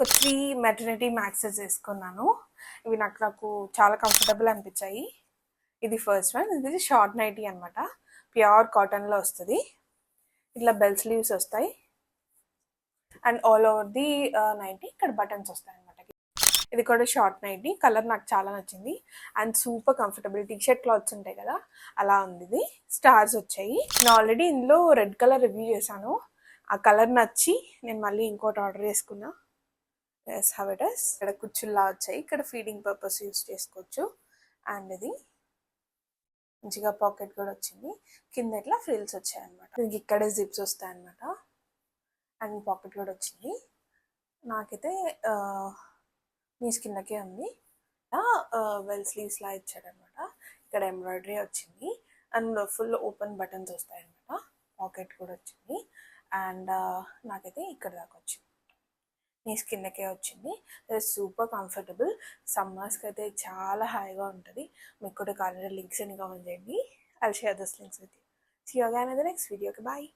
ఒక 3 మెటర్నిటీ మ్యాక్సెస్ వేసుకున్నాను. ఇవి నాకు చాలా కంఫర్టబుల్ అనిపించాయి. ఇది ఫస్ట్ వన్. ఇది షార్ట్ నైటీ అనమాట, ప్యూర్ కాటన్లో వస్తుంది. ఇట్లా బెల్ స్లీవ్స్ వస్తాయి and all over the nighty ఇక్కడ బటన్స్ వస్తాయి అనమాట. ఇది కూడా షార్ట్ నైటీ. కలర్ నాకు చాలా నచ్చింది and super comfortable. T shirt clothes ఉంటాయి కదా అలా ఉంది. ఇది స్టార్స్ వచ్చాయి. నేను ఆల్రెడీ ఇందులో రెడ్ కలర్ రివ్యూ చేశాను. ఆ కలర్ నచ్చి నేను మళ్ళీ ఇంకోటి ఆర్డర్ చేసుకున్నా. Yes how it is. ఇక్కడ కుచ్చుల్లా వచ్చాయి. ఇక్కడ ఫీడింగ్ పర్పస్ యూస్ చేసుకోవచ్చు. అండ్ ఇది మంచిగా పాకెట్ కూడా వచ్చింది. కింద ఇట్లా ఫ్రిల్స్ వచ్చాయి అనమాట. దీనికి ఇక్కడే జిప్స్ వస్తాయి అనమాట అండ్ పాకెట్ కూడా వచ్చింది. నాకైతే నీ కిందకే ఉంది. వెల్ స్లీవ్స్ లా ఇచ్చాడనమాట. ఇక్కడ ఎంబ్రాయిడరీ వచ్చింది అండ్ ఫుల్ ఓపెన్ బటన్స్ వస్తాయి అనమాట. పాకెట్ కూడా వచ్చింది అండ్ నాకైతే ఇక్కడ దాకా వచ్చింది. నీ కిందకే వచ్చింది. Super comfortable. సమ్మర్స్కి అయితే చాలా హాయిగా ఉంటుంది. మీకు కూడా కావాలంటే లింక్స్ అని కామెంట్ చేయండి. I'll share those links with you. See you again in the next video. Goodbye.